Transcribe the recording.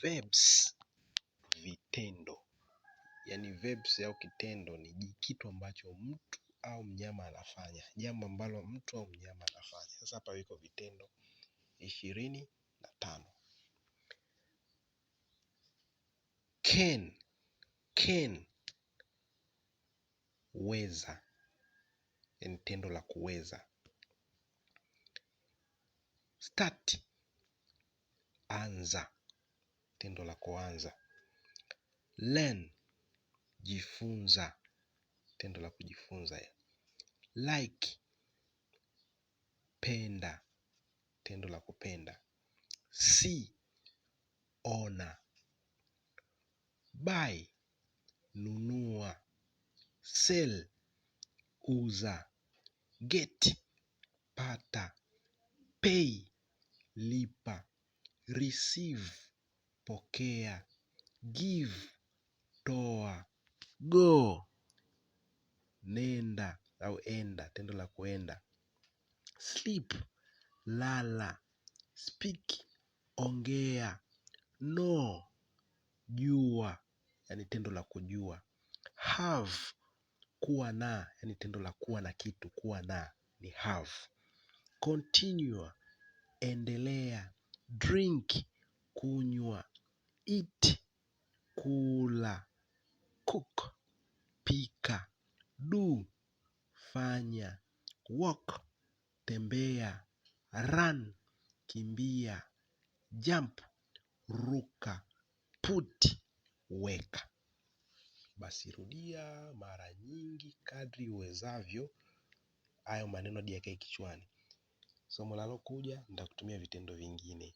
verbs, vitendo. Yaani verbs au kitendo ni kitu ambacho mtu au mnyama anafanya, jambo ambalo mtu au mnyama anafanya. Sasa hapa viko vitendo 25. Can, weza, ni tendo la kuweza. Start, anza, tendo la kuanza. Learn, jifunza, tendo la kujifunza. Like, penda, tendo la kupenda. See, ona. Buy, nunua. Sell, uza. Get, pata. Pay, lipa. Receive, pokea. Give, toa. Go, nenda au enda, tendo la kuenda. Sleep, lala. Speak, ongea. Know, jua, yani tendo la kujua. Have, kuwa na, yani tendo la kuwa na kitu, kuwa na ni have. Continue, endelea. Drink, kunywa. Eat, kula. Cook, pika. Do, fanya. Walk, tembea. Run, kimbia. Jump, ruka. Put, weka. Basi rudia mara nyingi kadri uwezavyo hayo maneno hadi yakae kichwani. Somo linalokuja nitakutumia vitendo vingine.